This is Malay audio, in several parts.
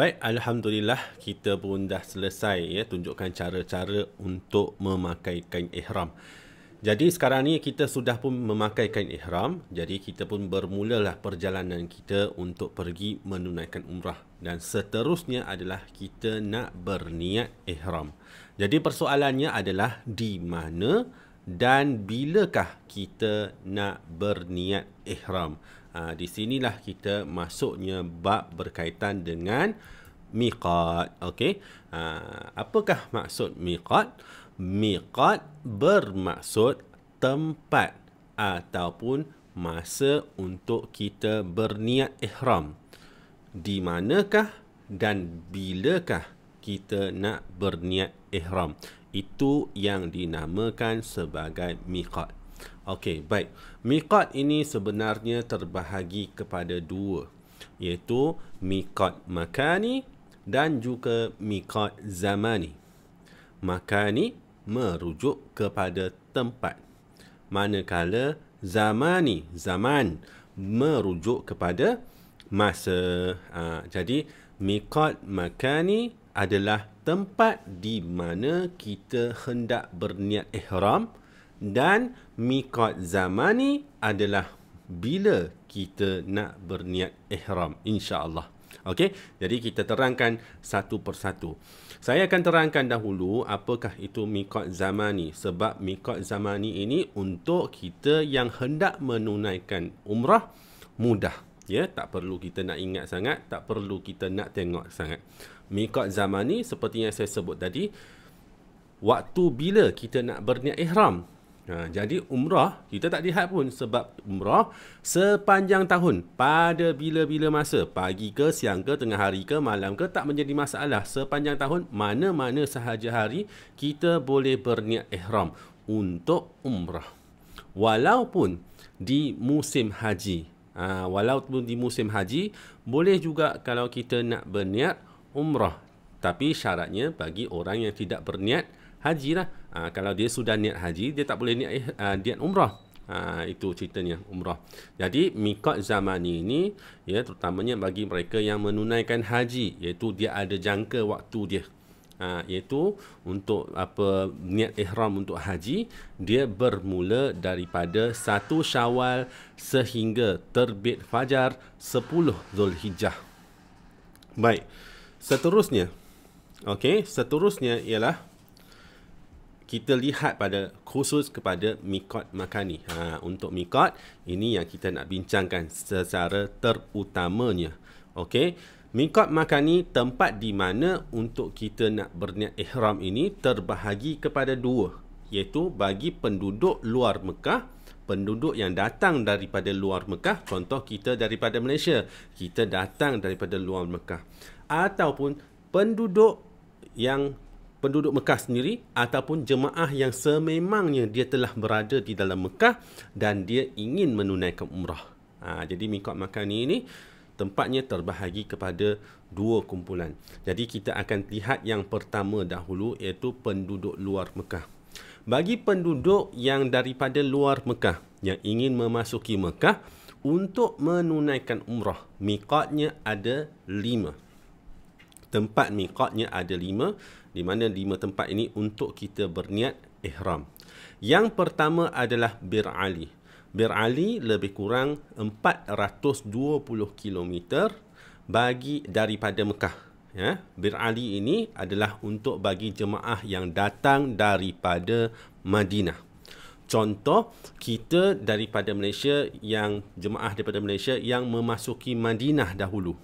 Baik, Alhamdulillah kita pun dah selesai ya tunjukkan cara-cara untuk memakai kain ihram. Jadi sekarang ni kita sudah pun memakai kain ihram, jadi kita pun bermulalah perjalanan kita untuk pergi menunaikan umrah. Dan seterusnya adalah kita nak berniat ihram. Jadi persoalannya adalah di mana dan bilakah kita nak berniat ihram. Di sinilah kita masuknya bab berkaitan dengan miqat. Okey. Apakah maksud miqat? Miqat bermaksud tempat ataupun masa untuk kita berniat ihram. Di manakah dan bilakah kita nak berniat ihram? Itu yang dinamakan sebagai miqat. Okey, baik. Miqat ini sebenarnya terbahagi kepada dua, iaitu miqat makani dan juga miqat zamani. Makani merujuk kepada tempat, manakala zamani, zaman, merujuk kepada masa. Jadi miqat makani adalah tempat di mana kita hendak berniat ihram, dan miqat zamani adalah bila kita nak berniat ihram, insya-Allah. Okey, jadi kita terangkan satu persatu. Saya akan terangkan dahulu apakah itu miqat zamani, sebab miqat zamani ini untuk kita yang hendak menunaikan umrah mudah. Ya, tak perlu kita nak ingat sangat, tak perlu kita nak tengok sangat. Miqat zamani seperti yang saya sebut tadi, waktu bila kita nak berniat ihram. Jadi umrah kita tak lihat pun, sebab umrah sepanjang tahun, pada bila-bila masa, pagi ke, siang ke, tengah hari ke, malam ke, tak menjadi masalah. Sepanjang tahun, mana-mana sahaja hari kita boleh berniat ihram untuk umrah. Walaupun di musim haji, walaupun di musim haji boleh juga kalau kita nak berniat umrah, tapi syaratnya bagi orang yang tidak berniat haji lah. Kalau dia sudah niat haji, dia tak boleh niat umrah. Itu ceritanya umrah. Jadi miqat zamani ini ya, terutamanya bagi mereka yang menunaikan haji, iaitu dia ada jangka waktu dia. Iaitu untuk niat ihram untuk haji, dia bermula daripada 1 Syawal sehingga terbit fajar 10 Zulhijjah. Baik. Seterusnya, okey, seterusnya ialah kita lihat pada khusus kepada miqat makani. Untuk miqat ini yang kita nak bincangkan secara terutamanya. Okey, miqat makani, tempat di mana untuk kita nak berniat ihram ini terbahagi kepada dua, iaitu bagi penduduk luar Mekah, penduduk yang datang daripada luar Mekah. Contoh kita daripada Malaysia, kita datang daripada luar Mekah, ataupun penduduk Mekah sendiri, ataupun jemaah yang sememangnya dia telah berada di dalam Mekah dan dia ingin menunaikan umrah. Jadi miqat makani ini tempatnya terbahagi kepada dua kumpulan. Jadi kita akan lihat yang pertama dahulu, iaitu penduduk luar Mekah. Bagi penduduk yang daripada luar Mekah yang ingin memasuki Mekah untuk menunaikan umrah, miqatnya ada 5. Tempat miqatnya ada 5, di mana 5 tempat ini untuk kita berniat ihram. Yang pertama adalah Bir Ali. Bir Ali lebih kurang 420 km daripada Mekah. Ya, Bir Ali ini adalah untuk bagi jemaah yang datang daripada Madinah. Contoh, kita daripada Malaysia, jemaah daripada Malaysia yang memasuki Madinah dahulu.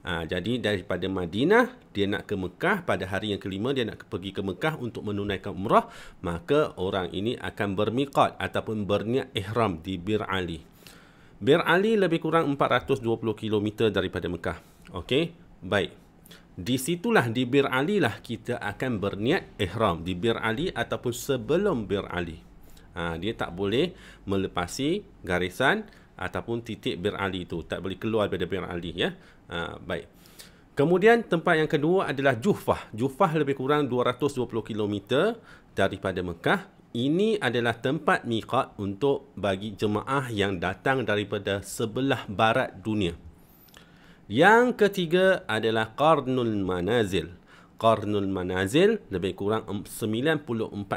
Jadi daripada Madinah dia nak ke Mekah, pada hari yang kelima dia nak pergi ke Mekah untuk menunaikan umrah, maka orang ini akan bermiqat ataupun berniat ihram di Bir Ali. Bir Ali lebih kurang 420 km daripada Mekah. Okey, baik. Di situlah, di Bir Ali lah kita akan berniat ihram, di Bir Ali ataupun sebelum Bir Ali. Dia tak boleh melepasi garisan ataupun titik Bir Ali itu, tak boleh keluar daripada Bir Ali ya. Baik. Kemudian tempat yang kedua adalah Juhfah. Juhfah lebih kurang 220 km daripada Mekah. Ini adalah tempat miqat untuk bagi jemaah yang datang daripada sebelah barat dunia. Yang ketiga adalah Qarnul Manazil. Qarnul Manazil lebih kurang 94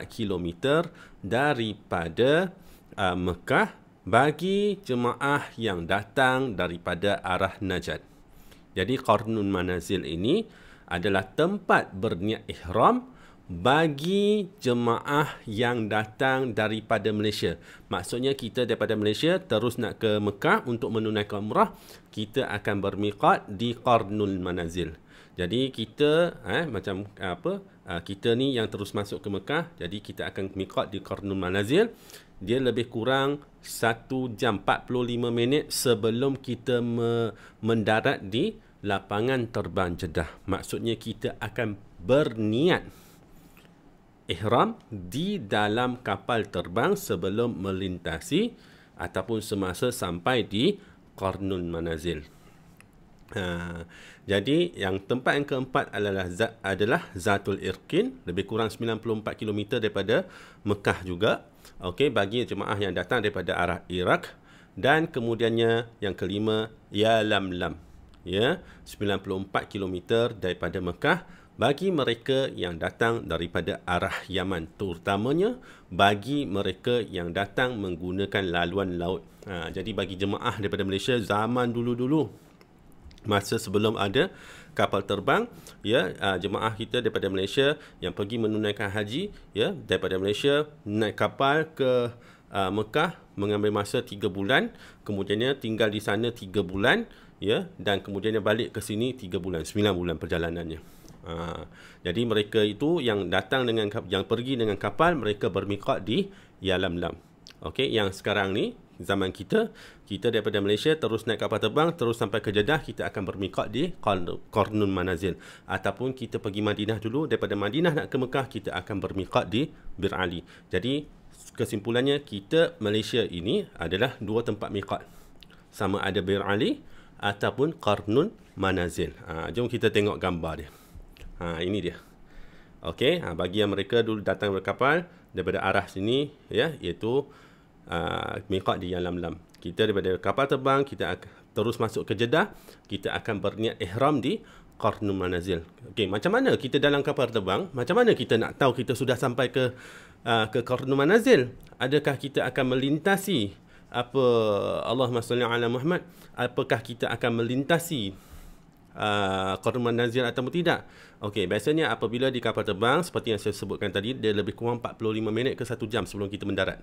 kilometer daripada Mekah bagi jemaah yang datang daripada arah Najd. Jadi Qarnul Manazil ini adalah tempat berniat ihram bagi jemaah yang datang daripada Malaysia. Maksudnya kita daripada Malaysia terus nak ke Mekah untuk menunaikan umrah, kita akan bermiqat di Qarnul Manazil. Jadi kita kita ni yang terus masuk ke Mekah, jadi kita akan miqat di Qarnul Manazil. Dia lebih kurang 1 jam 45 minit sebelum kita mendarat di lapangan terbang Jeddah. Maksudnya kita akan berniat ihram di dalam kapal terbang sebelum melintasi ataupun semasa sampai di Qarnul Manazil. Jadi yang tempat yang keempat adalah Zatul Irqin, lebih kurang 94 km daripada Mekah juga. Okey, bagi jemaah yang datang daripada arah Iraq. Dan kemudiannya yang kelima Yalamlam, ya, 94 km daripada Mekah bagi mereka yang datang daripada arah Yaman, terutamanya bagi mereka yang datang menggunakan laluan laut. Jadi bagi jemaah daripada Malaysia zaman dulu-dulu, masa sebelum ada kapal terbang, ya, jemaah kita daripada Malaysia yang pergi menunaikan haji, ya, daripada Malaysia naik kapal ke Mekah, mengambil masa 3 bulan, kemudiannya tinggal di sana 3 bulan, ya, dan kemudiannya balik ke sini 3 bulan, 9 bulan perjalanannya. Jadi mereka itu yang datang dengan yang pergi dengan kapal, mereka bermiqat di Yalamlam. Okey, yang sekarang ni zaman kita daripada Malaysia terus naik kapal terbang terus sampai ke Jeddah, kita akan bermiqat di Qarnul Manazil. Ataupun kita pergi Madinah dulu, daripada Madinah nak ke Mekah, kita akan bermiqat di Bir Ali. Jadi kesimpulannya, kita Malaysia ini adalah dua tempat miqat, sama ada Bir Ali ataupun Qarnul Manazil. Jom kita tengok gambar dia. Ini dia. Okey, bagi yang mereka dulu datang berkapal daripada arah sini, ya, iaitu miqat di Yalamlam. Kita daripada kapal terbang, kita akan terus masuk ke Jeddah, kita akan berniat ihram di Qarnul Manazil. Okey, macam mana kita dalam kapal terbang? Macam mana kita nak tahu kita sudah sampai ke Qarnul Manazil? Adakah kita akan melintasi Allahumma salli ala Muhammad? Apakah kita akan melintasi Qarnul Manazil atau tidak? Okey, biasanya apabila di kapal terbang seperti yang saya sebutkan tadi, dia lebih kurang 45 minit ke 1 jam sebelum kita mendarat.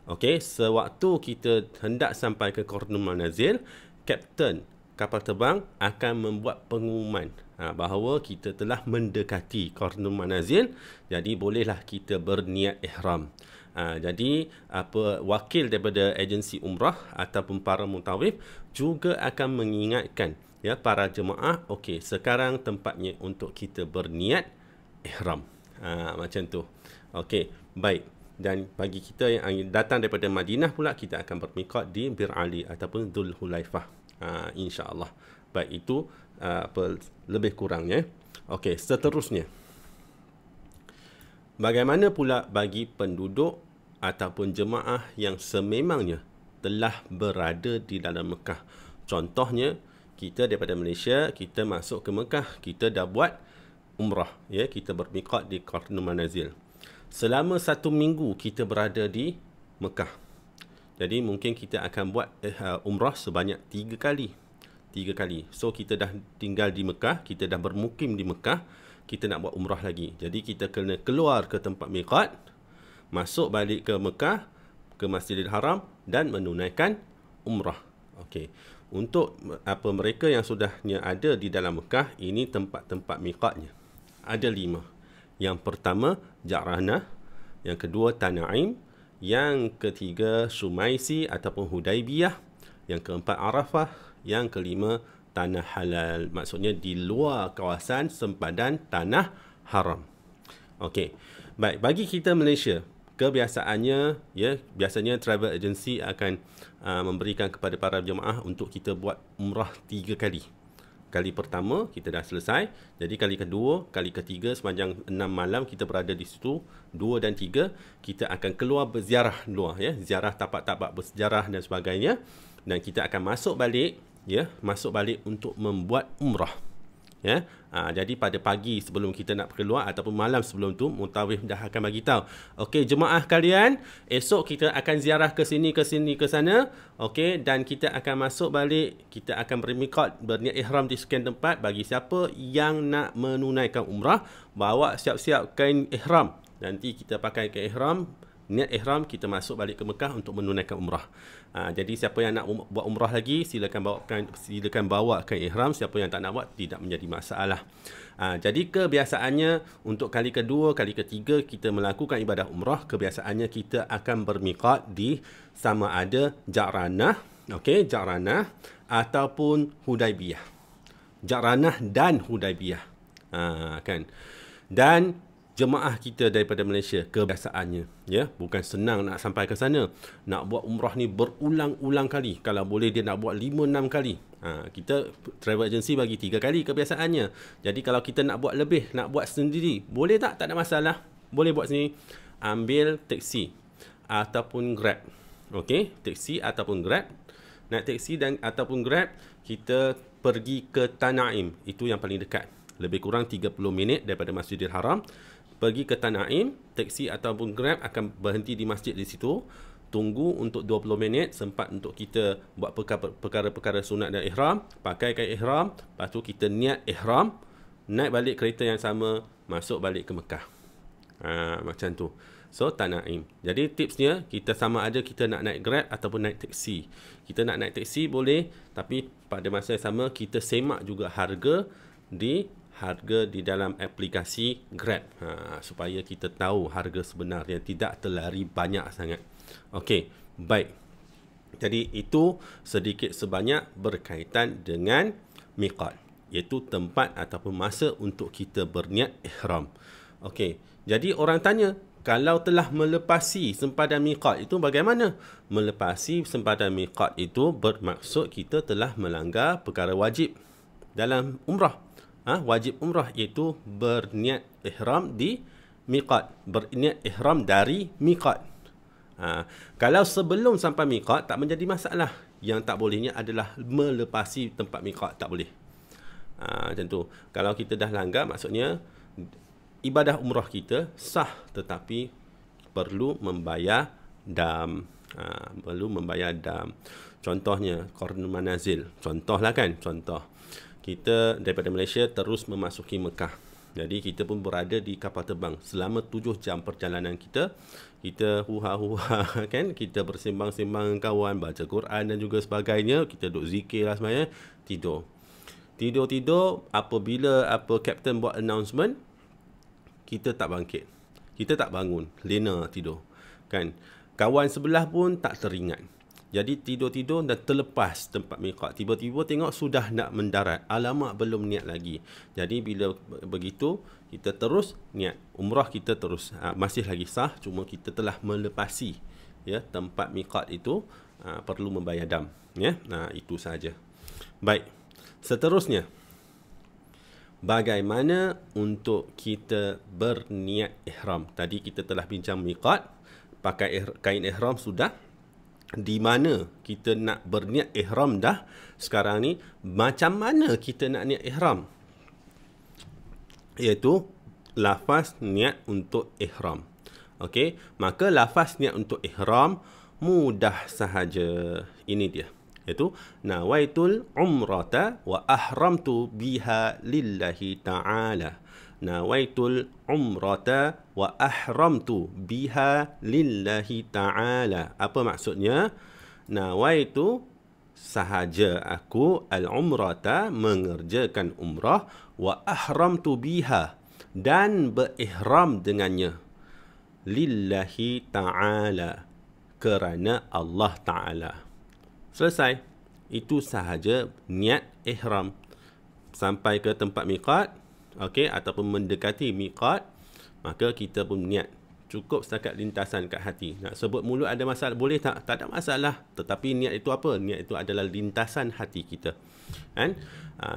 Okey, sewaktu kita hendak sampai ke Qarnul Manazil, kapten kapal terbang akan membuat pengumuman bahawa kita telah mendekati Qarnul Manazil, jadi bolehlah kita berniat ihram. Jadi wakil daripada agensi umrah ataupun para mutawif juga akan mengingatkan, ya, para jemaah, okey, sekarang tempatnya untuk kita berniat ihram. Macam tu. Okey, baik. Dan bagi kita yang datang daripada Madinah pula, kita akan bermiqat di Bir Ali ataupun Dhul Hulaifah, insya-Allah. Baik, itu lebih kurangnya. Okey, seterusnya, bagaimana pula bagi penduduk ataupun jemaah yang sememangnya telah berada di dalam Mekah? Contohnya, kita daripada Malaysia, kita masuk ke Mekah, kita dah buat umrah, ya, kita bermiqat di Qarnul Manazil. Selama 1 minggu kita berada di Mekah. Jadi mungkin kita akan buat umrah sebanyak 3 kali. 3 kali. So kita dah tinggal di Mekah, kita dah bermukim di Mekah, kita nak buat umrah lagi. Jadi kita kena keluar ke tempat miqat, masuk balik ke Mekah, ke Masjidil Haram dan menunaikan umrah. Okey. Untuk mereka yang sudahnya ada di dalam Mekah, ini tempat-tempat miqatnya. Ada 5. Yang pertama, Ja'ranah. Yang kedua, Tan'im. Yang ketiga, Shumaisi ataupun Hudaibiyah. Yang keempat, Arafah. Yang kelima, Tanah Halal. Maksudnya di luar kawasan sempadan Tanah Haram. Okey. Baik, bagi kita Malaysia, kebiasaannya, ya, biasanya travel agency akan memberikan kepada para jemaah untuk kita buat umrah 3 kali. Kali pertama kita dah selesai, jadi kali kedua, kali ketiga sepanjang 6 malam kita berada di situ. 2 dan 3 kita akan keluar berziarah luar, ya, ziarah tapak-tapak bersejarah dan sebagainya, dan kita akan masuk balik, ya, masuk balik untuk membuat umrah. Ya, jadi pada pagi sebelum kita nak keluar ataupun malam sebelum tu, mutawif dah akan bagi tahu. Okey, jemaah kalian, esok kita akan ziarah ke sini, ke sini, ke sana. Okey, dan kita akan masuk balik, kita akan bermiqat, berniat ihram di sekian tempat. Bagi siapa yang nak menunaikan umrah, bawa siap-siap kain ihram. Nanti kita pakai kain ihram, niat ihram, kita masuk balik ke Mekah untuk menunaikan umrah. Jadi siapa yang nak buat umrah lagi, silakan bawakan ihram. Siapa yang tak nak buat, tidak menjadi masalah. Jadi kebiasaannya untuk kali kedua, kali ketiga kita melakukan ibadah umrah, kebiasaannya kita akan bermiqat di sama ada Ja'ranah, okey, Ja'ranah ataupun Hudaibiyah. Ja'ranah dan Hudaibiyah. Kan. Dan jemaah kita daripada Malaysia, kebiasaannya, ya, bukan senang nak sampai ke sana. Nak buat umrah ni berulang-ulang kali. Kalau boleh dia nak buat 5-6 kali. Kita travel agency bagi 3 kali kebiasaannya. Jadi kalau kita nak buat lebih, nak buat sendiri, boleh tak? Tak ada masalah. Boleh buat sendiri. Ambil teksi ataupun Grab. Okey, teksi ataupun Grab. Naik teksi dan ataupun Grab, kita pergi ke Tanaim. Itu yang paling dekat. Lebih kurang 30 minit daripada Masjidil Haram. Pergi ke Tanaim, teksi ataupun Grab akan berhenti di masjid di situ. Tunggu untuk 20 minit, sempat untuk kita buat perkara-perkara sunat dan ihram, pakaikan ihram, lepas tu kita niat ihram, naik balik kereta yang sama, masuk balik ke Mekah. Macam tu. So, Tanaim. Jadi tipsnya, kita sama ada kita nak naik Grab ataupun naik teksi. Kita nak naik teksi boleh, tapi pada masa yang sama kita semak juga harga di dalam aplikasi Grab, supaya kita tahu harga sebenarnya, tidak terlari banyak sangat. Okey, baik. Jadi itu sedikit sebanyak berkaitan dengan miqat, iaitu tempat ataupun masa untuk kita berniat ihram. Okey, jadi orang tanya, kalau telah melepasi sempadan miqat itu bagaimana? Melepasi sempadan miqat itu bermaksud kita telah melanggar perkara wajib dalam umrah. Wajib umrah iaitu berniat ihram di miqat, berniat ihram dari miqat. Kalau sebelum sampai miqat tak menjadi masalah. Yang tak bolehnya adalah melepasi tempat miqat, tak boleh. Macam tu. Kalau kita dah langgar, maksudnya ibadah umrah kita sah, tetapi perlu membayar dam. Contohnya Qarn Manazil. Contohlah kan, contoh. Kita daripada Malaysia terus memasuki Mekah. Jadi kita pun berada di kapal terbang selama 7 jam perjalanan kita. Kita huha-huha kan, kita bersembang-sembang dengan kawan, baca Quran dan juga sebagainya. Kita duduk zikir lah sebenarnya, tidur. Tidur-tidur, apabila kapten buat announcement, kita tak bangkit. Kita tak bangun, lena tidur. Kan? Kawan sebelah pun tak teringat. Jadi tidur-tidur dan terlepas tempat miqat. Tiba-tiba tengok sudah nak mendarat. Alamak, belum niat lagi. Jadi bila begitu, kita terus niat. Umrah kita terus. Masih lagi sah, cuma kita telah melepasi, ya, tempat miqat itu. Perlu membayar dam. Ya? Itu saja. Baik. Seterusnya, bagaimana untuk kita berniat ihram? Tadi kita telah bincang miqat. Pakai kain ihram sudah. Di mana kita nak berniat ihram dah. Sekarang ni, macam mana kita nak niat ihram? Iaitu lafaz niat untuk ihram. Okey, maka lafaz niat untuk ihram mudah sahaja. Ini dia. Iaitu nawaitul umrata wa ahramtu biha lillahi ta'ala. Nawaitul umrata wa ahramtu biha lillahi ta'ala. Apa maksudnya? Nawaitu, sahaja aku, al-umrata, mengerjakan umrah, wa ahramtu biha, dan berihram dengannya, lillahi ta'ala, kerana Allah Ta'ala. Selesai. Itu sahaja niat ihram. Sampai ke tempat miqat, okey, ataupun mendekati miqat, maka kita pun niat. cukup setakat lintasan kat hati. Nak sebut mulut ada masalah, boleh tak? Tak ada masalah. Tetapi niat itu apa? Niat itu adalah lintasan hati kita. Kan?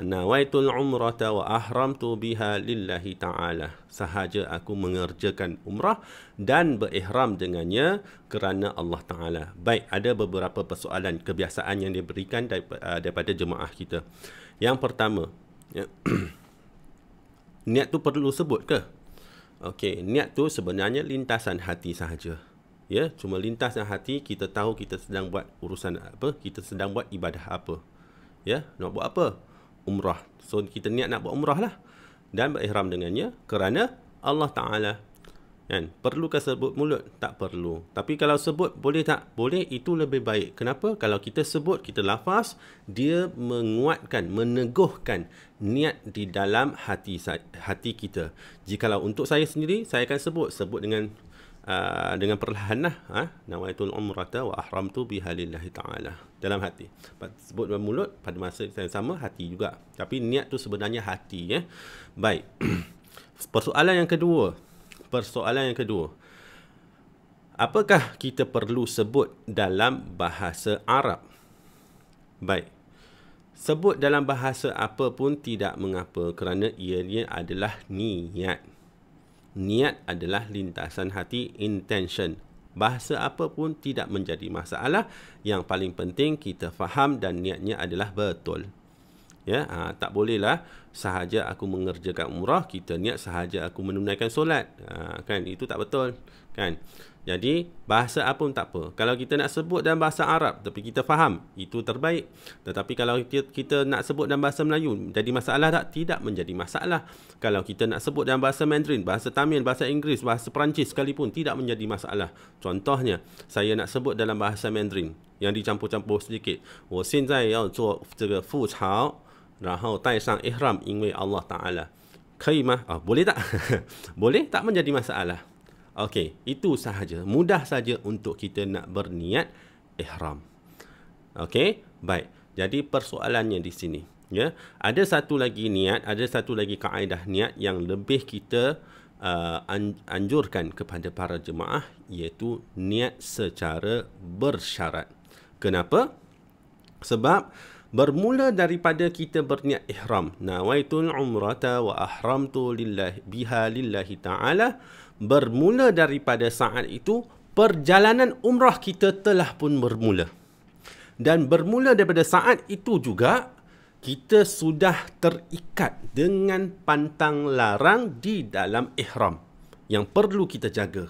Nawaitul umrata wa ahramtu biha lillahi ta'ala. Sahaja aku mengerjakan umrah dan berihram dengannya kerana Allah Ta'ala. Baik, ada beberapa persoalan kebiasaan yang diberikan daripada jemaah kita. Yang pertama, niat tu perlu sebut ke? Okey, niat tu sebenarnya lintasan hati sahaja. Ya, cuma lintasan hati, kita tahu kita sedang buat urusan apa, kita sedang buat ibadah apa. Ya, nak buat apa? Umrah. So kita niat nak buat umrah lah dan berihram dengannya kerana Allah Taala. Kan? Perlukah sebut mulut? Tak perlu. Tapi kalau sebut boleh tak? Boleh, itu lebih baik. Kenapa? Kalau kita sebut, kita lafaz, dia menguatkan, meneguhkan niat di dalam hati kita. Jikalau untuk saya sendiri, saya akan sebut dengan perlahan lah. Nawaitul umrata wa ahramtu biha lillahi ta'ala. Dalam hati. Sebut dengan mulut, pada masa yang sama, hati juga. Tapi niat tu sebenarnya hati. Ya? Baik. Persoalan yang kedua. Apakah kita perlu sebut dalam bahasa Arab? Baik. Sebut dalam bahasa apa pun tidak mengapa kerana ianya adalah niat. Niat adalah lintasan hati, intention. Bahasa apa pun tidak menjadi masalah. Yang paling penting kita faham dan niatnya adalah betul. Ya, tak bolehlah sahaja aku mengerjakan umrah, kita niat sahaja aku menunaikan solat. Kan, itu tak betul. Kan? Jadi, bahasa apa pun tak apa. Kalau kita nak sebut dalam bahasa Arab, tapi kita faham, itu terbaik. Tetapi kalau kita nak sebut dalam bahasa Melayu, jadi masalah tak? Tidak menjadi masalah. Kalau kita nak sebut dalam bahasa Mandarin, bahasa Tamil, bahasa Inggeris, bahasa Perancis sekalipun, tidak menjadi masalah. Contohnya, saya nak sebut dalam bahasa Mandarin, yang dicampur-campur sedikit. 我现在要做这个覆巢 然后带上 ihram 因为 Allah Ta'ala. 可以吗? Boleh tak? Boleh, tak menjadi masalah. Okey, itu sahaja. Mudah saja untuk kita nak berniat ihram. Okey, baik. Jadi persoalannya di sini. Ya, ada satu lagi niat, ada satu lagi kaedah niat yang lebih kita anjurkan kepada para jemaah, iaitu niat secara bersyarat. Kenapa? Sebab bermula daripada kita berniat ihram, nawaitul umrata wa ahramtu biha lillahi ta'ala, bermula daripada saat itu perjalanan umrah kita telah pun bermula. Dan bermula daripada saat itu juga kita sudah terikat dengan pantang larang di dalam ihram yang perlu kita jaga.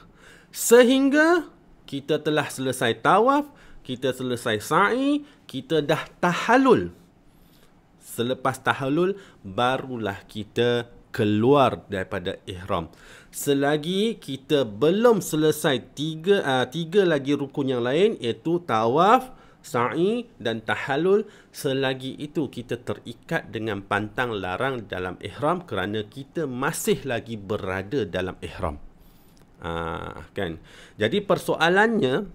Sehingga kita telah selesai tawaf, kita selesai sa'i, kita dah tahallul. Selepas tahallul, barulah kita keluar daripada ihram. Selagi kita belum selesai tiga lagi rukun yang lain, iaitu tawaf, sa'i dan tahallul, selagi itu kita terikat dengan pantang larang dalam ihram kerana kita masih lagi berada dalam ihram. Kan? Jadi persoalannya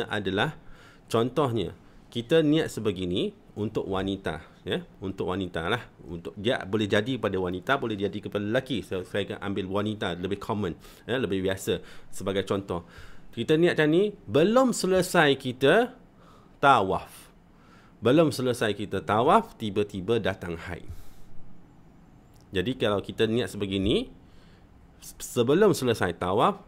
adalah, contohnya kita niat sebegini untuk wanita, ya, untuk wanita lah, untuk dia boleh jadi pada wanita, boleh jadi kepada lelaki. Saya akan ambil wanita, lebih common, ya, lebih biasa sebagai contoh. Kita niat macam ni, belum selesai kita tawaf, tiba-tiba datang haid. Jadi kalau kita niat sebegini, sebelum selesai tawaf,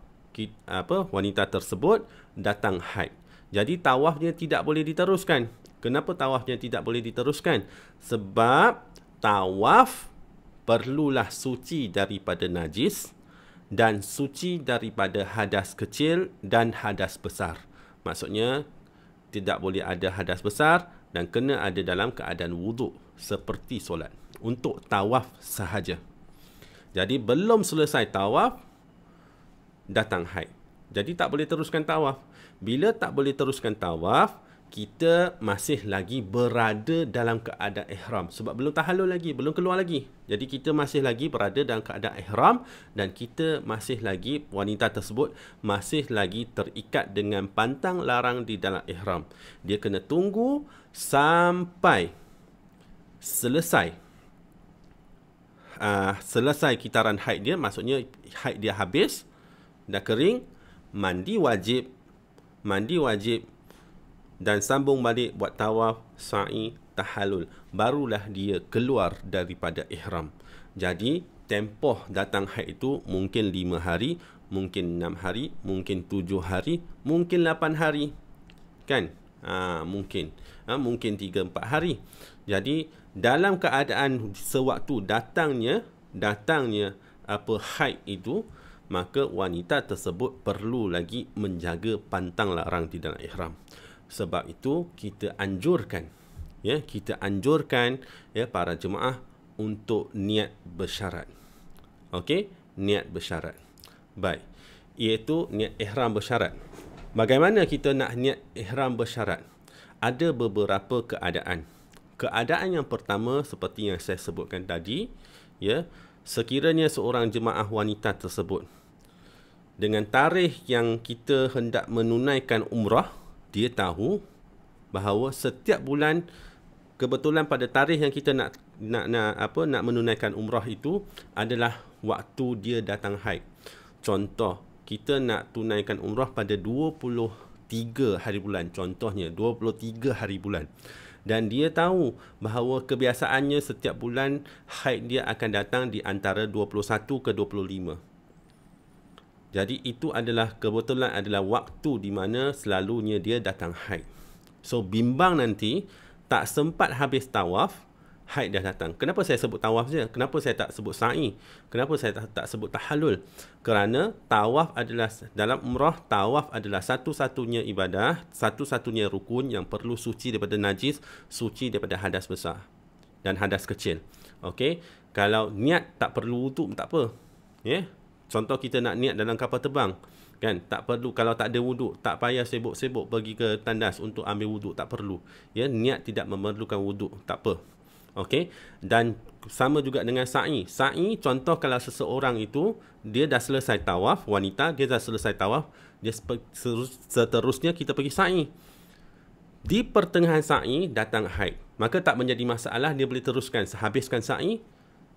wanita tersebut datang haid. Jadi tawafnya tidak boleh diteruskan. Kenapa tawafnya tidak boleh diteruskan? Sebab tawaf perlulah suci daripada najis dan suci daripada hadas kecil dan hadas besar. Maksudnya tidak boleh ada hadas besar dan kena ada dalam keadaan wuduk seperti solat. Untuk tawaf sahaja. Jadi belum selesai tawaf, datang haid. Jadi tak boleh teruskan tawaf. Bila tak boleh teruskan tawaf, kita masih lagi berada dalam keadaan ihram. Sebab belum tahallul lagi, belum keluar lagi. Jadi kita masih lagi berada dalam keadaan ihram dan kita masih lagi, wanita tersebut masih lagi terikat dengan pantang larang di dalam ihram. Dia kena tunggu sampai selesai kitaran haid dia, maksudnya haid dia habis, dah kering, mandi wajib, dan sambung balik buat tawaf, sa'i, tahallul. Barulah dia keluar daripada ihram. Jadi, tempoh datang haid itu mungkin 5 hari, mungkin 6 hari, mungkin 7 hari, mungkin 8 hari. Kan? Mungkin 3-4 hari. Jadi, dalam keadaan sewaktu datangnya haid itu, maka wanita tersebut perlu lagi menjaga pantang larang di dalam ihram. Sebab itu kita anjurkan para jemaah untuk niat bersyarat. Okey, niat bersyarat. Baik. Iaitu niat ihram bersyarat. Bagaimana kita nak niat ihram bersyarat? Ada beberapa keadaan. Keadaan yang pertama seperti yang saya sebutkan tadi, sekiranya seorang jemaah wanita tersebut dengan tarikh yang kita hendak menunaikan umrah, dia tahu bahawa setiap bulan, kebetulan pada tarikh yang kita nak menunaikan umrah itu adalah waktu dia datang haid. Contoh, kita nak tunaikan umrah pada 23 hari bulan. Contohnya 23 hari bulan. Dan dia tahu bahawa kebiasaannya setiap bulan haid dia akan datang di antara 21 ke 25. Jadi itu adalah kebetulan adalah waktu di mana selalunya dia datang haid. So bimbang nanti tak sempat habis tawaf, haid dah datang. Kenapa saya sebut tawaf je? Kenapa saya tak sebut sa'i? Kenapa saya tak sebut tahallul? Kerana tawaf adalah, dalam umrah, tawaf adalah satu-satunya ibadah, satu-satunya rukun yang perlu suci daripada najis, suci daripada hadas besar dan hadas kecil. Okey, kalau niat tak perlu wuduk tak apa. Contoh kita nak niat dalam kapal terbang, kan, tak perlu, kalau tak ada wuduk, tak payah sibuk-sibuk pergi ke tandas untuk ambil wuduk, tak perlu. Niat tidak memerlukan wuduk, tak apa. Okey, dan sama juga dengan sa'i. Sa'i, contoh kalau seseorang itu dia dah selesai tawaf, wanita dia dah selesai tawaf, dia seterusnya kita pergi sa'i. Di pertengahan sa'i datang haid, maka tak menjadi masalah, dia boleh teruskan sehabiskan sa'i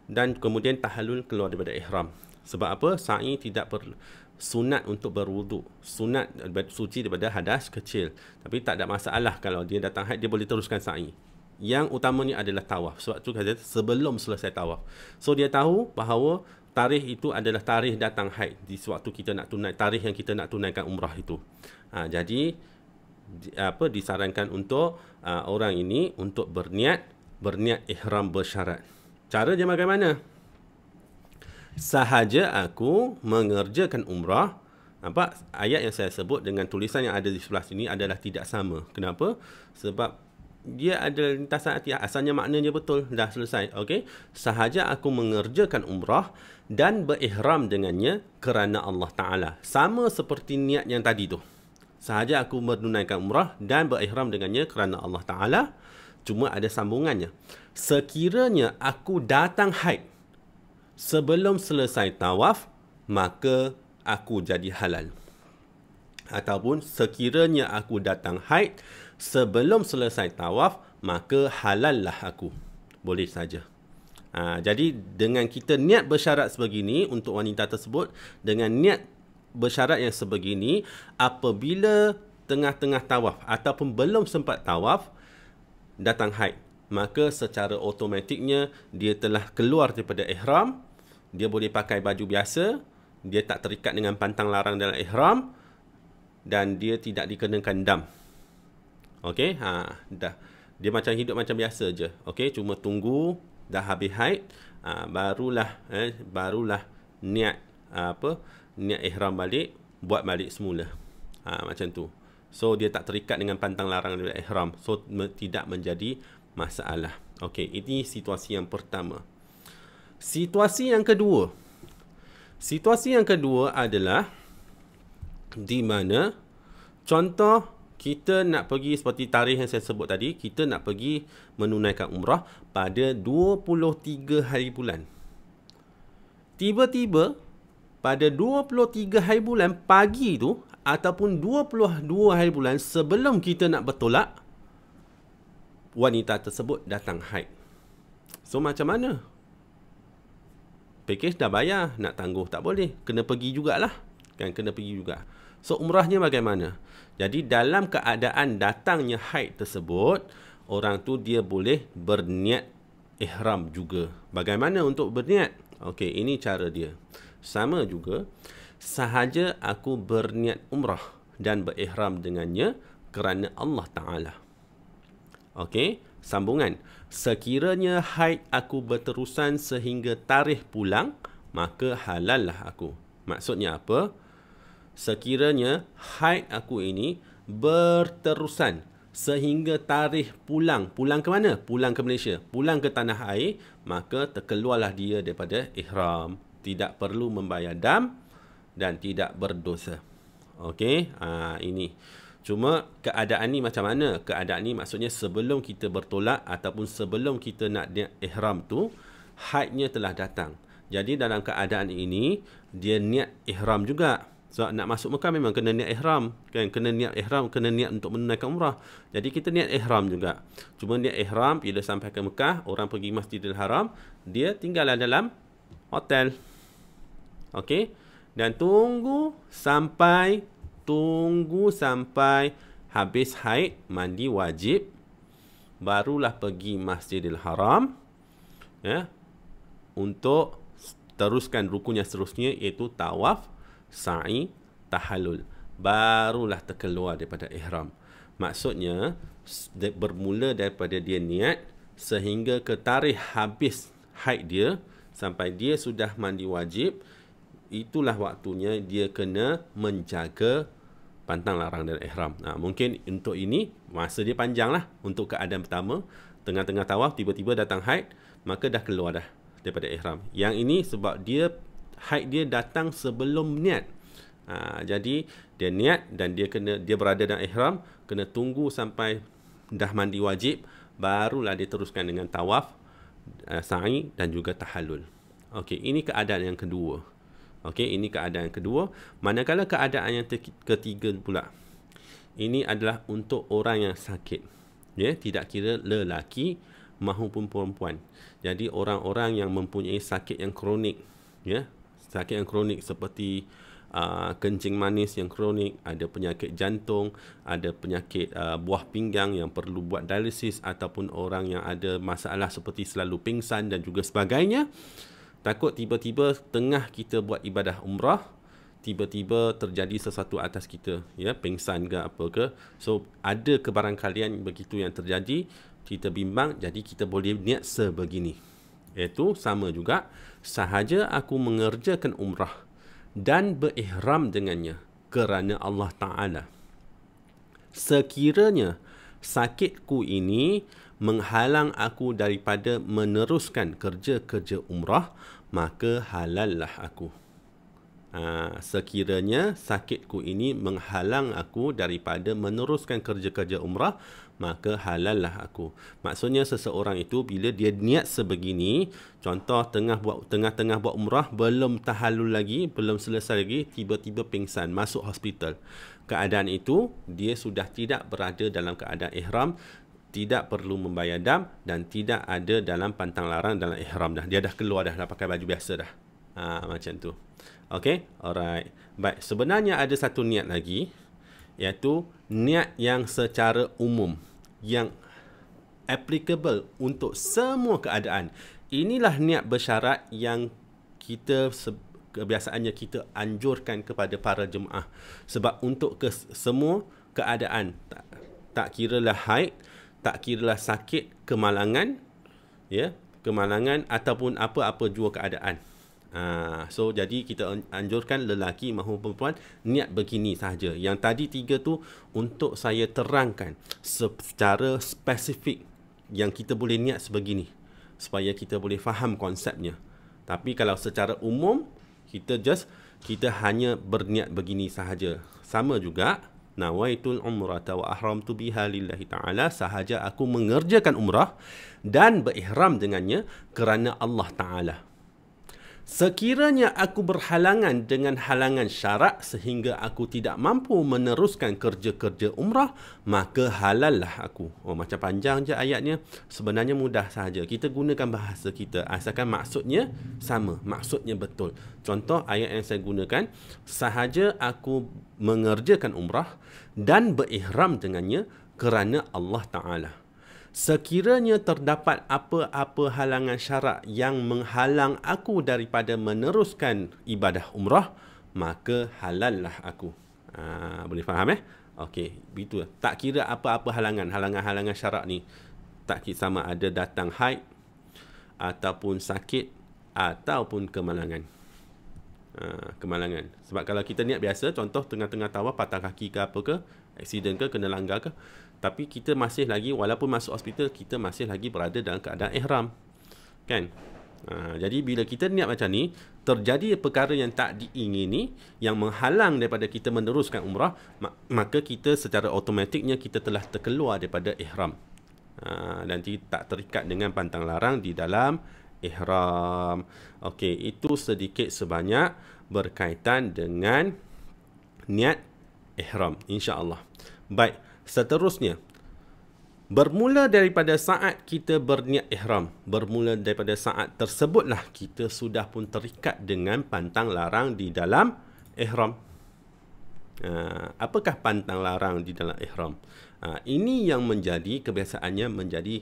dan kemudian tahallul keluar daripada ihram. Sebab apa? Sa'i tidak perlu sunat untuk berwuduk, sunat suci daripada hadas kecil. Tapi tak ada masalah kalau dia datang haid, dia boleh teruskan sa'i. Yang utamanya adalah tawaf. Sebab tu kata sebelum selesai tawaf. So dia tahu bahawa tarikh itu adalah tarikh datang haid di sewaktu kita nak tarikh yang kita nak tunaikan umrah itu. Jadi disarankan untuk orang ini untuk berniat ihram bersyarat. Cara dia bagaimana? Sahaja aku mengerjakan umrah. Nampak ayat yang saya sebut dengan tulisan yang ada di sebelah sini adalah tidak sama. Kenapa? Sebab dia ada lintasan hati. Asalnya maknanya betul, dah selesai. Okey, sahaja aku mengerjakan umrah dan berihram dengannya kerana Allah Ta'ala. Sama seperti niat yang tadi tu. Sahaja aku menunaikan umrah dan berihram dengannya kerana Allah Ta'ala. Cuma ada sambungannya. Sekiranya aku datang haid sebelum selesai tawaf, maka aku jadi halal. Ataupun sekiranya aku datang haid sebelum selesai tawaf, maka halallah aku. Boleh saja. Jadi dengan kita niat bersyarat sebegini untuk wanita tersebut, dengan niat bersyarat yang sebegini, apabila tengah-tengah tawaf ataupun belum sempat tawaf datang haid, maka secara automatiknya dia telah keluar daripada ihram. Dia boleh pakai baju biasa, dia tak terikat dengan pantang larang dalam ihram, dan dia tidak dikenakan dam. Okey, dah. Dia macam hidup macam biasa je. Okey, cuma tunggu dah habis haid, barulah niat niat ihram balik, buat balik semula. Macam tu. So dia tak terikat dengan pantang larang dalam ihram. So tidak menjadi masalah. Okey, ini situasi yang pertama. Situasi yang kedua adalah di mana contoh kita nak pergi seperti tarikh yang saya sebut tadi, kita nak pergi menunaikan umrah pada 23 hari bulan. Tiba-tiba pada 23 hari bulan pagi tu ataupun 22 hari bulan sebelum kita nak bertolak, wanita tersebut datang haid. So macam mana? Package dah bayar, nak tangguh tak boleh, kena pergi jugalah. kan kena pergi juga. So umrahnya bagaimana? Jadi dalam keadaan datangnya haid tersebut, orang tu dia boleh berniat ihram juga. Bagaimana untuk berniat? Okey, ini cara dia. Sama juga, sahaja aku berniat umrah dan berihram dengannya kerana Allah Ta'ala. Okey, sambungan. Sekiranya haid aku berterusan sehingga tarikh pulang, maka halal lah aku. Maksudnya apa? Sekiranya haid aku ini berterusan sehingga tarikh pulang. Pulang ke mana? Pulang ke Malaysia. Pulang ke tanah air, maka terkeluarlah dia daripada ihram. Tidak perlu membayar dam dan tidak berdosa. Okey, ini. Cuma keadaan ni macam mana? Keadaan ni maksudnya sebelum kita bertolak ataupun sebelum kita nak ihram tu, haidnya telah datang. Jadi dalam keadaan ini, dia niat ihram juga. So nak masuk Mekah memang kena niat ihram, kan? Kena niat ihram, kena niat untuk menunaikan umrah. Jadi kita niat ihram juga. Cuma niat ihram bila sampai ke Mekah, orang pergi Masjidil Haram, dia tinggallah dalam hotel. Okey? Dan tunggu sampai habis haid, mandi wajib, barulah pergi Masjidil Haram, ya, untuk teruskan rukun yang seterusnya, iaitu tawaf, sa'i, tahallul. Barulah terkeluar daripada ihram. Maksudnya bermula daripada dia niat sehingga ke tarikh habis haid dia, sampai dia sudah mandi wajib, itulah waktunya dia kena menjaga pantang larang dan ihram. Mungkin untuk ini masa dia panjang lah. Untuk keadaan pertama, tengah-tengah tawaf tiba-tiba datang haid, maka dah keluar dah daripada ihram. Yang ini sebab haid dia datang sebelum niat. Jadi dia niat dan dia berada dalam ihram, kena tunggu sampai dah mandi wajib, barulah dia teruskan dengan tawaf, sa'i dan juga tahallul. Okey, ini keadaan yang kedua. Okey, ini keadaan yang kedua. Manakala keadaan yang ketiga pula, ini adalah untuk orang yang sakit. Ya, tidak kira lelaki maupun perempuan. Jadi orang-orang yang mempunyai sakit yang kronik, ya, sakit yang kronik seperti kencing manis yang kronik, ada penyakit jantung, ada penyakit buah pinggang yang perlu buat dialisis, ataupun orang yang ada masalah seperti selalu pingsan dan juga sebagainya. Takut tiba-tiba tengah kita buat ibadah umrah, tiba-tiba terjadi sesuatu atas kita, ya, pingsan ke apa ke. So ada kebarangkalian begitu yang terjadi, kita bimbang, jadi kita boleh niat sebegini. Iaitu sama juga, sahaja aku mengerjakan umrah dan berihram dengannya kerana Allah Ta'ala. Sekiranya sakitku ini menghalang aku daripada meneruskan kerja-kerja umrah, maka halallah aku. Sekiranya sakitku ini menghalang aku daripada meneruskan kerja-kerja umrah, maka halallah aku. Maksudnya seseorang itu bila dia niat sebegini, contoh tengah-tengah buat umrah, belum tahallul lagi, belum selesai lagi, tiba-tiba pingsan, masuk hospital. Keadaan itu, dia sudah tidak berada dalam keadaan ihram, tidak perlu membayar dam dan tidak ada dalam pantang larang dalam ihram dah. Dia dah keluar dah pakai baju biasa dah. Macam tu. Okey, alright. Baik, sebenarnya ada satu niat lagi, iaitu niat yang secara umum, yang applicable untuk semua keadaan. Inilah niat bersyarat yang kita kebiasaannya kita anjurkan kepada para jemaah. Sebab untuk semua keadaan, tak kiralah haid, tak kiralah sakit, kemalangan, ya, kemalangan ataupun apa-apa jua keadaan. So jadi kita anjurkan lelaki maupun perempuan niat begini sahaja. Yang tadi tiga tu untuk saya terangkan secara spesifik yang kita boleh niat sebegini supaya kita boleh faham konsepnya. Tapi kalau secara umum kita hanya berniat begini sahaja. Sama juga, nawaitul umrata wa ahramtu biha lillahi ta'ala, sahaja aku mengerjakan umrah dan berihram dengannya kerana Allah Ta'ala. Sekiranya aku berhalangan dengan halangan syarak sehingga aku tidak mampu meneruskan kerja-kerja umrah, maka halallah aku. Oh, macam panjang je ayatnya. Sebenarnya mudah sahaja. Kita gunakan bahasa kita asalkan maksudnya sama, maksudnya betul. Contoh ayat yang saya gunakan, sahaja aku mengerjakan umrah dan berihram dengannya kerana Allah Ta'ala. Sekiranya terdapat apa-apa halangan syarak yang menghalang aku daripada meneruskan ibadah umrah, maka halallah aku. Boleh faham Okey, begitu. Tak kira apa-apa halangan syarak ni. Tak kira sama ada datang haid, ataupun sakit, ataupun kemalangan. Kemalangan. Sebab kalau kita niat biasa, contoh tengah-tengah tawaf patah kaki ke apa ke, aksiden ke, kena langgar ke, tapi kita masih lagi, walaupun masuk hospital, kita masih lagi berada dalam keadaan ihram. Kan? Jadi bila kita niat macam ni, terjadi perkara yang tak diingini, yang menghalang daripada kita meneruskan umrah, maka kita secara automatiknya kita telah terkeluar daripada ihram. Nanti tak terikat dengan pantang larang di dalam ihram. Okey, itu sedikit sebanyak berkaitan dengan niat ihram, insya-Allah. Baik, seterusnya, bermula daripada saat kita berniat ihram, bermula daripada saat tersebutlah kita sudah pun terikat dengan pantang larang di dalam ihram. Apakah pantang larang di dalam ihram? Ini yang menjadi kebiasaannya menjadi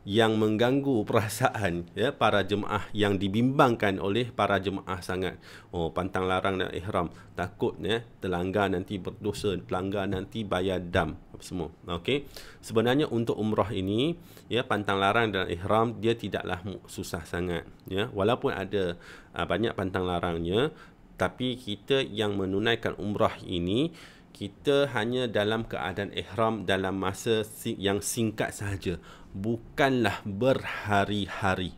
yang mengganggu perasaan para jemaah, yang dibimbangkan oleh para jemaah sangat. Oh, pantang larang dan ihram, takut terlanggar nanti berdosa, terlanggar nanti bayar dam apa semua. Okey, sebenarnya untuk umrah ini pantang larang dan ihram dia tidaklah susah sangat walaupun ada banyak pantang larangnya, tapi kita yang menunaikan umrah ini, kita hanya dalam keadaan ihram dalam masa yang singkat sahaja, bukanlah berhari-hari.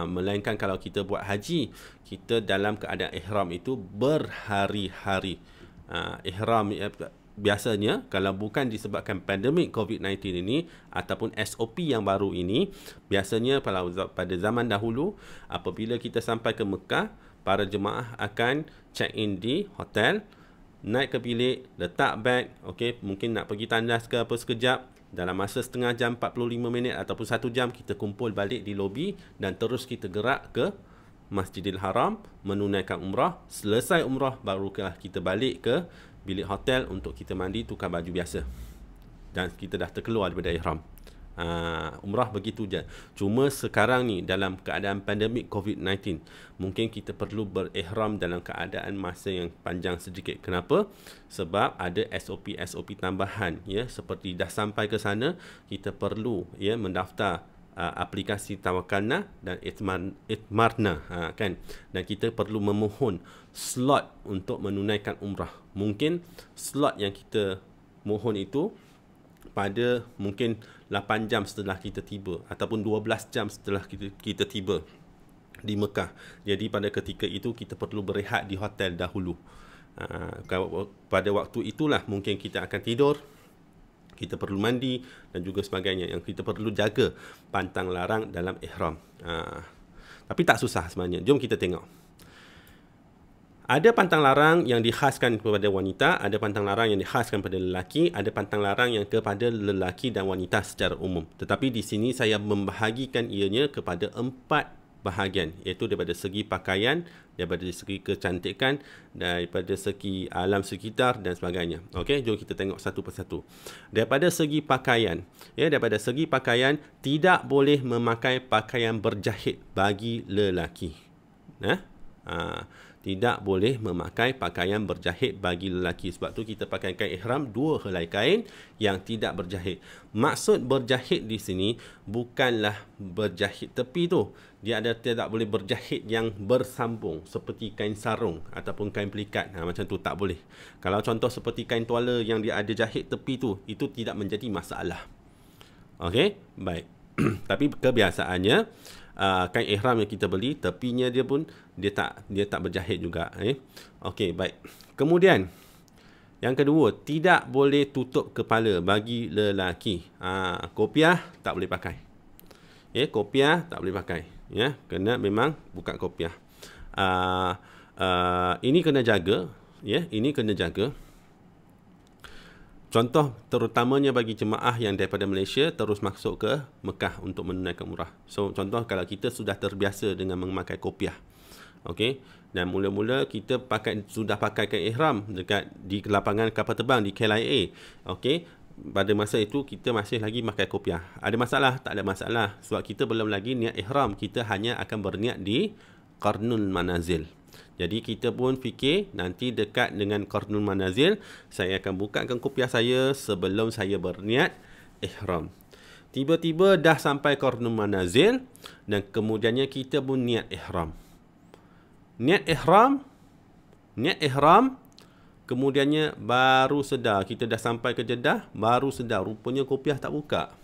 Melainkan kalau kita buat haji, kita dalam keadaan ihram itu berhari-hari. Ihram biasanya, kalau bukan disebabkan pandemik COVID-19 ini ataupun SOP yang baru ini, biasanya pada zaman dahulu, apabila kita sampai ke Mekah, para jemaah akan check in di hotel, naik ke bilik, letak beg, okey, mungkin nak pergi tandas ke apa sekejap, dalam masa setengah jam, 45 minit ataupun 1 jam, kita kumpul balik di lobi dan terus kita gerak ke Masjidil Haram menunaikan umrah. Selesai umrah, barulah kita balik ke bilik hotel untuk kita mandi, tukar baju biasa, dan kita dah terkeluar daripada ihram. Umrah begitu je. Cuma sekarang ni dalam keadaan pandemik COVID-19, mungkin kita perlu berihram dalam keadaan masa yang panjang sedikit. Kenapa? Sebab ada SOP tambahan seperti dah sampai ke sana, kita perlu mendaftar aplikasi Tawakalna dan Itmarna, kan, dan kita perlu memohon slot untuk menunaikan umrah. Mungkin slot yang kita mohon itu pada mungkin 8 jam setelah kita tiba ataupun 12 jam setelah kita tiba di Mekah. Jadi pada ketika itu kita perlu berehat di hotel dahulu. Pada waktu itulah mungkin kita akan tidur, kita perlu mandi dan juga sebagainya, yang kita perlu jaga pantang larang dalam ihram. Tapi tak susah sebenarnya. Jom kita tengok. Ada pantang larang yang dikhaskan kepada wanita, ada pantang larang yang dikhaskan kepada lelaki, ada pantang larang yang kepada lelaki dan wanita secara umum. Tetapi di sini saya membahagikan ianya kepada 4 bahagian, iaitu daripada segi pakaian, daripada segi kecantikan, daripada segi alam sekitar dan sebagainya. Okey, jom kita tengok satu persatu. Daripada segi pakaian, daripada segi pakaian, tidak boleh memakai pakaian berjahit bagi lelaki. Tidak boleh memakai pakaian berjahit bagi lelaki. Sebab tu kita pakai kain ihram 2 helai kain yang tidak berjahit. Maksud berjahit di sini bukanlah berjahit tepi tu. Dia ada tidak boleh berjahit yang bersambung seperti kain sarung ataupun kain pelikat. Macam tu tak boleh. Kalau contoh seperti kain tuala yang dia ada jahit tepi tu, itu tidak menjadi masalah. Okey, baik. Tapi kebiasaannya kain ihram yang kita beli, tepinya dia pun dia tak berjahit juga. Okey, baik. Kemudian yang kedua, tidak boleh tutup kepala bagi lelaki. Kopiah tak boleh pakai. Kopiah tak boleh pakai. Kena memang buka kopiah. Ini kena jaga. Ini kena jaga. Contoh terutamanya bagi jemaah yang daripada Malaysia terus masuk ke Mekah untuk menunaikan umrah. So contoh kalau kita sudah terbiasa dengan memakai kopiah. Okey, dan mula-mula kita sudah pakaikan ihram di lapangan kapal terbang di KLIA. Okey, pada masa itu kita masih lagi pakai kopiah. Ada masalah? Tak ada masalah. Sebab kita belum lagi niat ihram, kita hanya akan berniat di Qarnul Manazil. Jadi kita pun fikir nanti dekat dengan Qarnul Manazil, saya akan bukakan kopiah saya sebelum saya berniat ihram. Tiba-tiba dah sampai Qarnul Manazil dan kemudiannya kita pun niat ihram. Niat ihram, kemudiannya baru sedar, kita dah sampai ke Jeddah, baru sedar rupanya kopiah tak buka.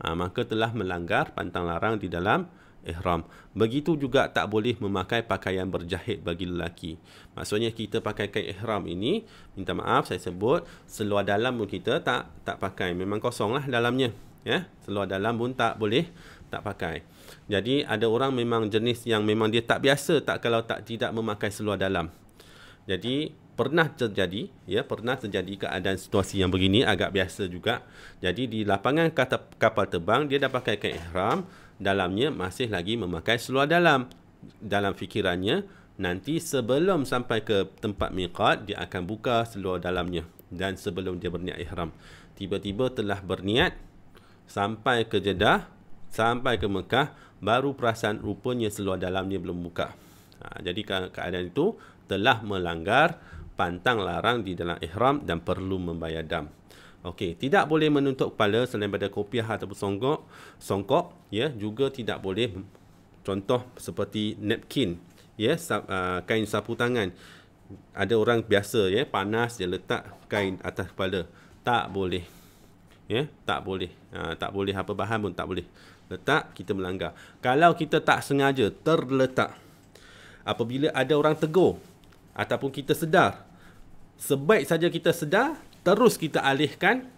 Maka telah melanggar pantang larang di dalam ihram. Begitu juga tak boleh memakai pakaian berjahit bagi lelaki. Maksudnya kita pakaikan ihram ini, minta maaf saya sebut, seluar dalam pun kita tak pakai. Memang kosong lah dalamnya. Seluar dalam pun tak boleh tak pakai. Jadi ada orang memang jenis yang memang dia tak biasa kalau tidak memakai seluar dalam. Jadi pernah terjadi keadaan situasi yang begini, agak biasa juga. Jadi di lapangan kapal terbang dia dah pakaikan ihram, dalamnya masih lagi memakai seluar dalam. Dalam fikirannya nanti sebelum sampai ke tempat miqat dia akan buka seluar dalamnya, dan sebelum dia berniat ihram tiba-tiba telah berniat sampai ke Jeddah, sampai ke Mekah, baru perasan rupanya seluar dalamnya belum buka. Jadi keadaan itu telah melanggar pantang larang di dalam ihram dan perlu membayar dam. Okey, tidak boleh menutup kepala selain pada kopiah ataupun songkok, juga tidak boleh, contoh seperti napkin, kain sapu tangan. Ada orang biasa panas dia letak kain atas kepala. Tak boleh. Tak boleh. Tak boleh, apa bahan pun tak boleh letak, kita melanggar. Kalau kita tak sengaja terletak, apabila ada orang tegur ataupun kita sedar, sebaik saja kita sedar terus kita alihkan,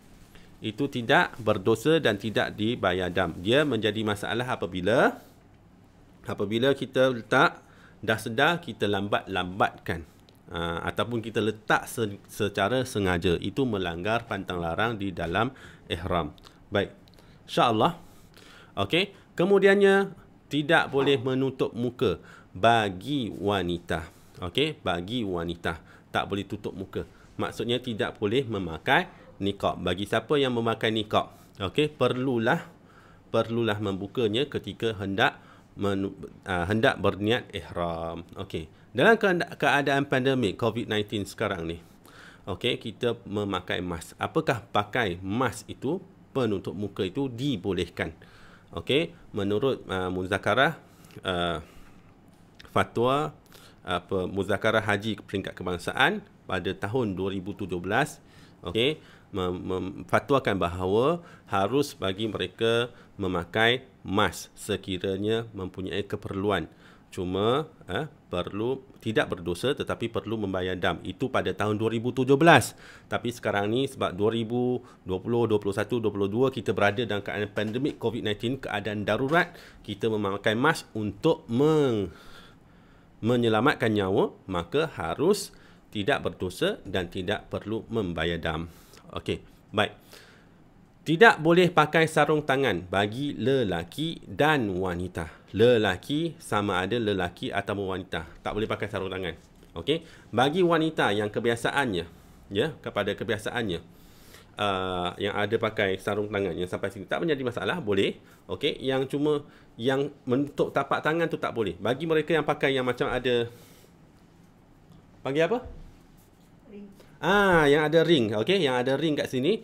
itu tidak berdosa dan tidak dibayar dam. Dia menjadi masalah apabila kita letak dah sedar, kita lambatkan ataupun kita letak secara sengaja, itu melanggar pantang larang di dalam ihram. Baik, insya-Allah. Okey, kemudiannya tidak boleh menutup muka bagi wanita. Okey, bagi wanita tak boleh tutup muka. Maksudnya tidak boleh memakai niqab. Bagi siapa yang memakai niqab, okey, perlulah membukanya ketika hendak berniat ihram. Okey, dalam keadaan pandemik COVID-19 sekarang ni, okey, kita memakai mask. Apakah pakai mask itu, penutup muka itu dibolehkan? Okey, menurut muzakarah fatwa muzakarah haji peringkat kebangsaan pada tahun 2017, okey, fatwakan bahawa harus bagi mereka memakai mask sekiranya mempunyai keperluan. Cuma tidak berdosa tetapi perlu membayar dam. Itu pada tahun 2017. Tapi sekarang ni sebab 2020, 21, 22 kita berada dalam keadaan pandemik COVID-19, keadaan darurat, kita memakai mask untuk menyelamatkan nyawa, maka harus tidak berdosa dan tidak perlu membayar dam. Okey, baik. Tidak boleh pakai sarung tangan bagi lelaki dan wanita. Lelaki sama ada lelaki atau wanita, tak boleh pakai sarung tangan. Okey, bagi wanita yang kebiasaannya, yang ada pakai sarung tangan yang sampai sini tak menjadi masalah, boleh. Okey, yang menutup tapak tangan tu tak boleh. Bagi mereka yang pakai yang macam ada panggil apa? Ring. Yang ada ring, okey, yang ada ring kat sini,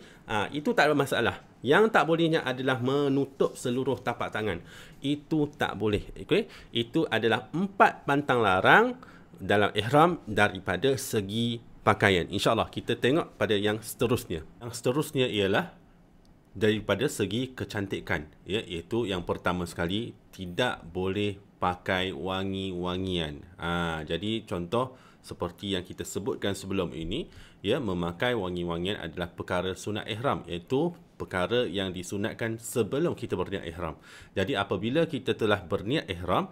itu tak ada masalah. Yang tak bolehnya adalah menutup seluruh tapak tangan. Itu tak boleh. Okey, itu adalah 4 pantang larang dalam ihram daripada segi pakaian. InsyaAllah kita tengok pada yang seterusnya. Yang seterusnya ialah daripada segi kecantikan, iaitu yang pertama sekali, tidak boleh pakai wangi-wangian. Jadi contoh seperti yang kita sebutkan sebelum ini, memakai wangi-wangian adalah perkara sunat ihram, iaitu perkara yang disunatkan sebelum kita berniat ihram. Jadi apabila kita telah berniat ihram,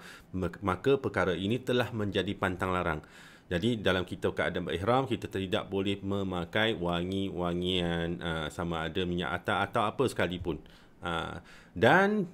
maka perkara ini telah menjadi pantang larang. Jadi dalam kita keadaan berihram, kita tidak boleh memakai wangi-wangian, sama ada minyak atar atau apa sekalipun. Dan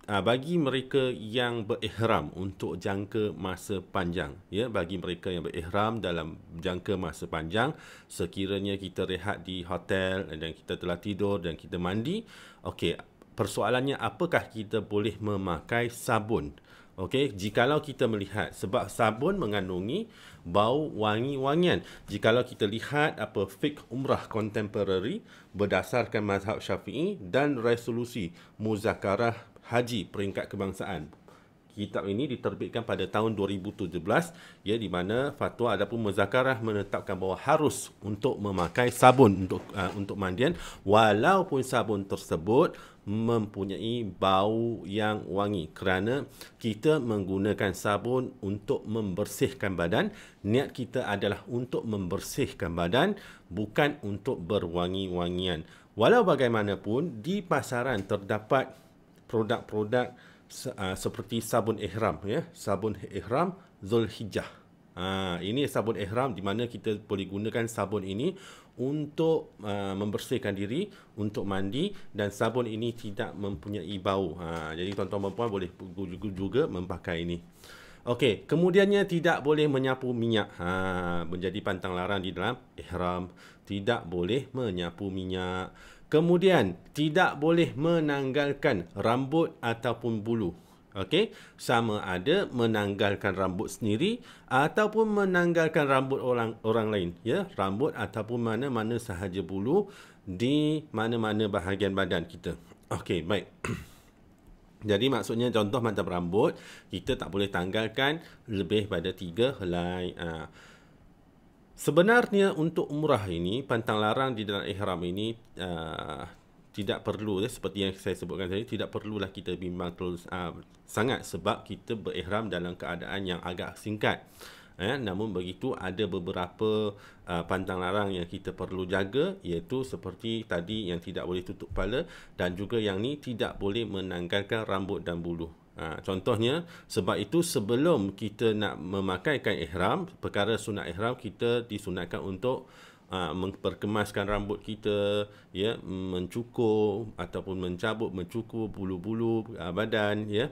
bagi mereka yang berihram untuk jangka masa panjang, ya, bagi mereka yang berihram dalam jangka masa panjang, sekiranya kita rehat di hotel dan kita telah tidur dan kita mandi, okey, persoalannya apakah kita boleh memakai sabun? Okey, jikalau kita melihat, sebab sabun mengandungi bau wangi-wangian. Jikalau kita lihat apa fiqh umrah contemporary berdasarkan mazhab Syafi'i dan resolusi muzakarah haji peringkat kebangsaan. Kitab ini diterbitkan pada tahun 2017, ya, di mana fatwa ataupun muzakarah menetapkan bahawa harus untuk memakai sabun untuk mandian, walaupun sabun tersebut mempunyai bau yang wangi, kerana kita menggunakan sabun untuk membersihkan badan. Niat kita adalah untuk membersihkan badan, bukan untuk berwangi-wangian. Walau bagaimanapun, di pasaran terdapat produk-produk seperti sabun ihram, ya, sabun ihram Zulhijjah. Ini sabun ihram di mana kita boleh gunakan sabun ini untuk membersihkan diri, untuk mandi, dan sabun ini tidak mempunyai bau. Jadi tuan-tuan dan puan boleh juga memakai ini. Okey, kemudiannya tidak boleh menyapu minyak. Menjadi pantang larang di dalam ihram. Tidak boleh menyapu minyak. Kemudian, tidak boleh menanggalkan rambut ataupun bulu. Okey, sama ada menanggalkan rambut sendiri ataupun menanggalkan rambut orang lain, ya, rambut ataupun mana-mana sahaja bulu di mana-mana bahagian badan kita. Okey, baik. Jadi maksudnya contoh macam rambut, kita tak boleh tanggalkan lebih pada 3 helai. Sebenarnya untuk umrah ini, pantang larang di dalam ihram ini tidak perlu, seperti yang saya sebutkan tadi, tidak perlulah kita bimbang terus sangat, sebab kita berihram dalam keadaan yang agak singkat. Namun begitu, ada beberapa pantang larang yang kita perlu jaga, iaitu seperti tadi yang tidak boleh tutup kepala, dan juga yang ni tidak boleh menanggalkan rambut dan bulu. Contohnya, sebab itu sebelum kita nak memakai kain ihram, perkara sunat ihram, kita disunatkan untuk memperkemaskan rambut kita, ya, mencukur ataupun mencukur bulu-bulu badan, ya,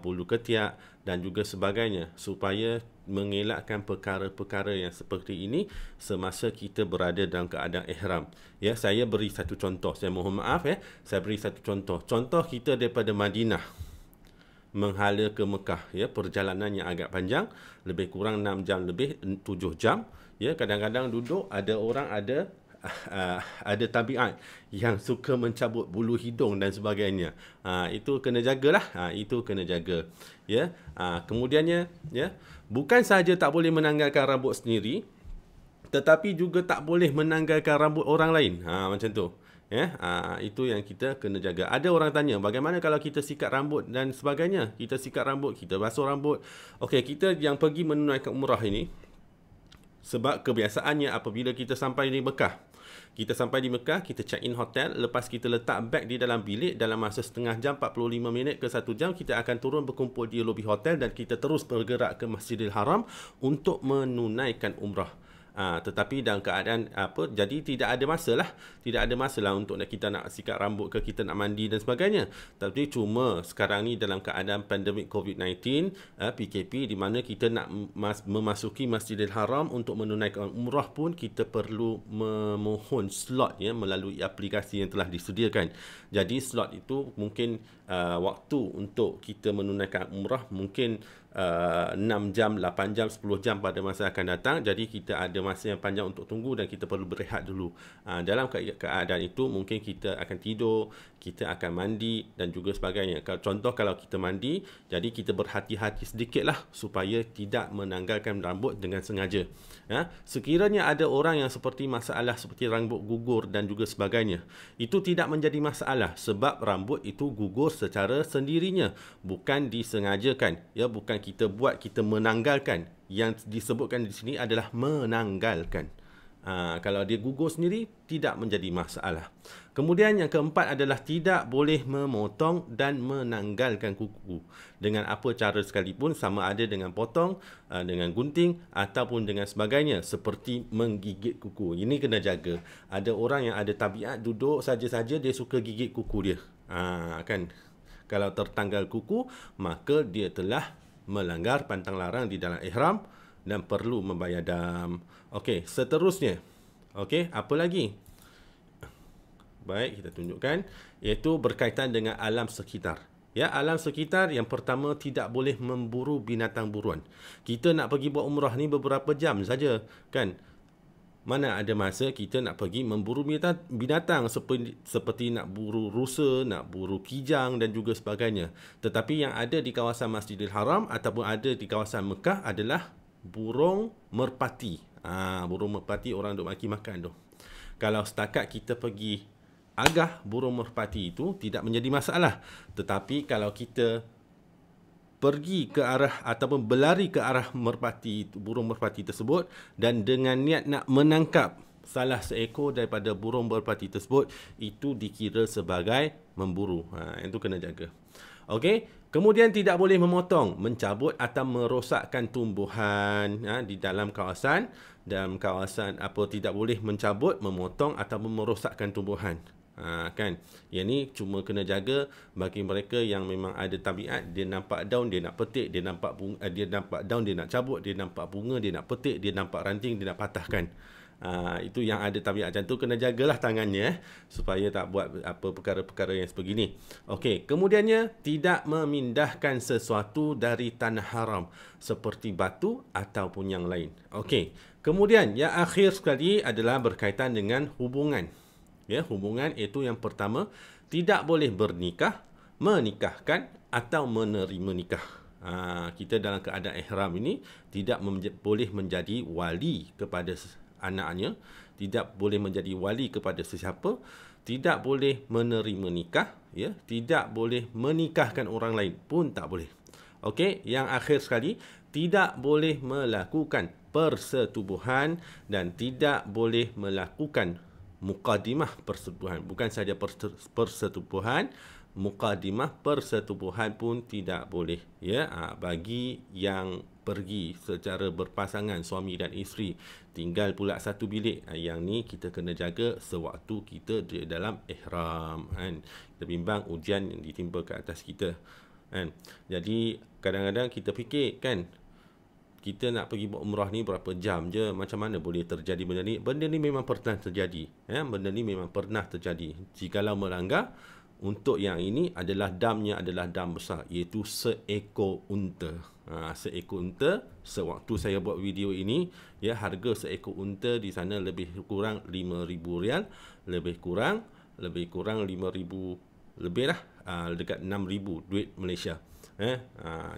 bulu ketiak dan juga sebagainya, supaya mengelakkan perkara-perkara yang seperti ini semasa kita berada dalam keadaan ihram. Ya, saya beri satu contoh. Saya mohon maaf, saya beri satu contoh. Contoh kita daripada Madinah menghala ke Mekah, ya, perjalanan yang agak panjang, lebih kurang 6 jam lebih, 7 jam, ya. Kadang-kadang duduk, ada orang ada tabiat yang suka mencabut bulu hidung dan sebagainya. Itu kena jagalah, itu kena jaga, ya. Kemudiannya, ya, bukan sahaja tak boleh menanggalkan rambut sendiri, tetapi juga tak boleh menanggalkan rambut orang lain. Macam tu. Ya, itu yang kita kena jaga. Ada orang tanya, bagaimana kalau kita sikat rambut dan sebagainya? Kita sikat rambut, kita basuh rambut. Okey, kita yang pergi menunaikan umrah ini, sebab kebiasaannya apabila kita sampai di Mekah, kita check in hotel, lepas kita letak beg di dalam bilik, dalam masa setengah jam, 45 minit ke 1 jam, kita akan turun berkumpul di lobi hotel dan kita terus bergerak ke Masjidil Haram untuk menunaikan umrah. Tetapi dalam keadaan jadi tidak ada masalah untuk kita nak sikat rambut ke, kita nak mandi dan sebagainya. Tapi cuma sekarang ni dalam keadaan pandemik COVID-19, PKP, di mana kita nak memasuki Masjidil Haram untuk menunaikan umrah pun kita perlu memohon slot, ya, melalui aplikasi yang telah disediakan. Jadi slot itu mungkin waktu untuk kita menunaikan umrah mungkin 6 jam, 8 jam, 10 jam pada masa akan datang. Jadi kita ada masa yang panjang untuk tunggu dan kita perlu berehat dulu. Dalam keadaan itu mungkin kita akan tidur, kita akan mandi dan juga sebagainya. Contoh kalau kita mandi, jadi kita berhati-hati sedikitlah supaya tidak menanggalkan rambut dengan sengaja. Sekiranya ada orang yang seperti masalah seperti rambut gugur dan juga sebagainya, itu tidak menjadi masalah, sebab rambut itu gugur secara sendirinya, bukan disengajakan, ya, bukan kita buat, kita menanggalkan. Yang disebutkan di sini adalah menanggalkan. Kalau dia gugur sendiri, tidak menjadi masalah. Kemudian yang keempat adalah tidak boleh memotong dan menanggalkan kuku. Dengan apa cara sekalipun, sama ada dengan potong, dengan gunting ataupun dengan sebagainya, seperti menggigit kuku. Ini kena jaga. Ada orang yang ada tabiat duduk saja-saja dia suka gigit kuku dia. Kan? Kalau tertanggal kuku, maka dia telah melanggar pantang larang di dalam ihram dan perlu membayar dam. Okey, seterusnya. Okey, apa lagi? Baik, kita tunjukkan, iaitu berkaitan dengan alam sekitar. Ya, alam sekitar yang pertama, tidak boleh memburu binatang buruan. Kita nak pergi buat umrah ni beberapa jam saja, kan? Mana ada masa kita nak pergi memburu binatang seperti nak buru rusa, nak buru kijang dan juga sebagainya. Tetapi yang ada di kawasan Masjidil Haram ataupun ada di kawasan Mekah adalah burung merpati. Burung merpati orang duk maki makan tu. Kalau setakat kita pergi agah burung merpati itu tidak menjadi masalah. Tetapi kalau kita pergi ke arah ataupun berlari ke arah burung merpati tersebut dan dengan niat nak menangkap salah seekor daripada burung merpati tersebut, itu dikira sebagai memburu. Itu kena jaga. Okey, kemudian tidak boleh memotong, mencabut atau merosakkan tumbuhan di dalam kawasan. Dalam kawasan tidak boleh mencabut, memotong atau merosakkan tumbuhan. Kan, yang ni cuma kena jaga bagi mereka yang memang ada tabiat, dia nampak daun dia nak petik, dia nampak bunga, dia nampak daun dia nak cabut, dia nampak bunga dia nak petik, dia nampak ranting dia nak patahkan. Itu yang ada tabiat macam tu, kena jagalah tangannya supaya tak buat perkara-perkara yang sebegini. Okey, kemudiannya tidak memindahkan sesuatu dari tanah haram seperti batu ataupun yang lain. Okey, kemudian yang akhir sekali adalah berkaitan dengan hubungan. Ya, hubungan itu yang pertama, tidak boleh bernikah, menikahkan atau menerima nikah. Kita dalam keadaan ihram ini tidak boleh menjadi wali kepada anaknya, tidak boleh menjadi wali kepada sesiapa, tidak boleh menerima nikah, ya, tidak boleh menikahkan orang lain pun tak boleh. Okey, yang akhir sekali, tidak boleh melakukan persetubuhan dan tidak boleh melakukan mukadimah persetubuhan. Bukan saja persetubuhan, mukadimah persetubuhan pun tidak boleh. Ya, bagi yang pergi secara berpasangan suami dan isteri, tinggal pula satu bilik, yang ni kita kena jaga sewaktu kita di dalam ihram, kan. Kita bimbang ujian yang ditimpa ke atas kita, kan. Jadi kadang-kadang kita fikir, kan, kita nak pergi buat umrah ni berapa jam je, macam mana boleh terjadi benda ni? Benda ni memang pernah terjadi. Benda ni memang pernah terjadi. Jikalau melanggar, untuk yang ini adalah damnya adalah dam besar, iaitu seekor unta. Seekor unta, sewaktu saya buat video ini, ya, harga seekor unta di sana lebih kurang RM5,000, lebih kurang RM5,000 lebih lah, dekat RM6,000 duit Malaysia.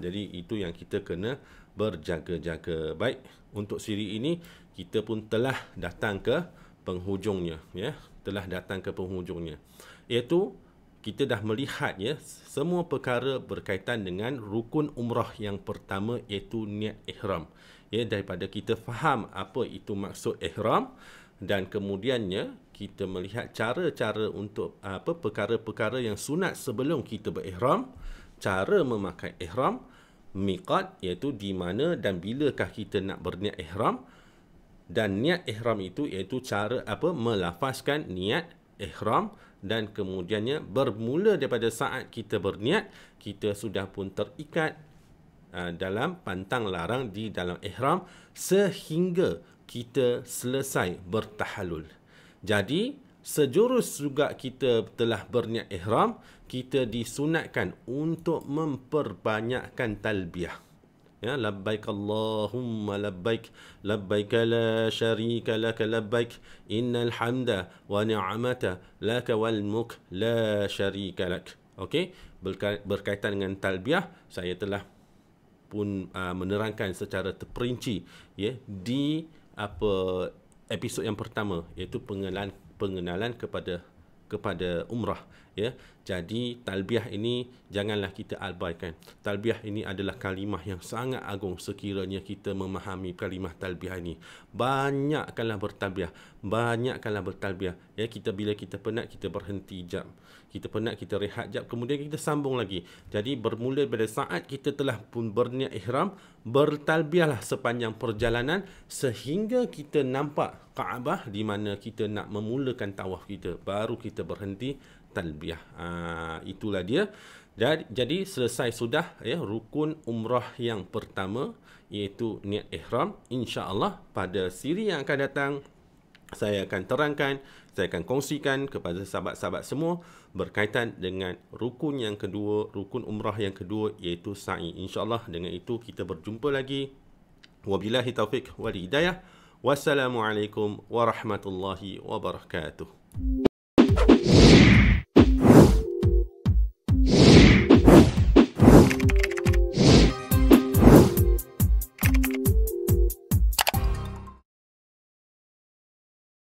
Jadi itu yang kita kena berjaga-jaga. Baik, untuk siri ini kita pun telah datang ke penghujungnya, ya, telah datang ke penghujungnya. Iaitu kita dah melihat, ya, semua perkara berkaitan dengan rukun umrah yang pertama, iaitu niat ihram. Ya, daripada kita faham apa itu maksud ihram, dan kemudiannya kita melihat cara-cara untuk perkara-perkara yang sunat sebelum kita berihram, cara memakai ihram, miqat, iaitu di mana dan bilakah kita nak berniat ihram, dan niat ihram itu iaitu cara melafazkan niat ihram, dan kemudiannya bermula daripada saat kita berniat, kita sudah pun terikat dalam pantang larang di dalam ihram sehingga kita selesai bertahalul. Jadi sejurus juga kita telah berniat ihram, kita disunatkan untuk memperbanyakkan talbiyah. Ya, labbaik Allahumma labbaik, labbaik la syarika laka labbaik, innal hamda wa ni'mata laka wal mulk la syarika lak. Okey, berkaitan dengan talbiyah, saya telah pun menerangkan secara terperinci, ya, di episod yang pertama, iaitu pengenalan kepada umrah, ya. Jadi talbiyah ini janganlah kita abaikan. Talbiyah ini adalah kalimah yang sangat agung sekiranya kita memahami kalimah talbiyah ini. Banyakkanlah bertalbiyah, banyakkanlah bertalbiyah. Ya, bila kita penat kita berhenti jap. Kita penat kita rehat jap, kemudian kita sambung lagi. Jadi bermula pada saat kita telah pun berniat ihram, bertalbiyahlah sepanjang perjalanan sehingga kita nampak Kaabah di mana kita nak memulakan tawaf kita. Baru kita berhenti talbiyah. Itulah dia. Jadi selesai sudah ya rukun umrah yang pertama, iaitu niat ihram. InsyaAllah pada siri yang akan datang saya akan terangkan, saya akan kongsikan kepada sahabat-sahabat semua berkaitan dengan rukun yang kedua, rukun umrah yang kedua, iaitu sa'i. InsyaAllah dengan itu kita berjumpa lagi. Wabillahi taufiq wal hidayah. Wassalamualaikum warahmatullahi wabarakatuh.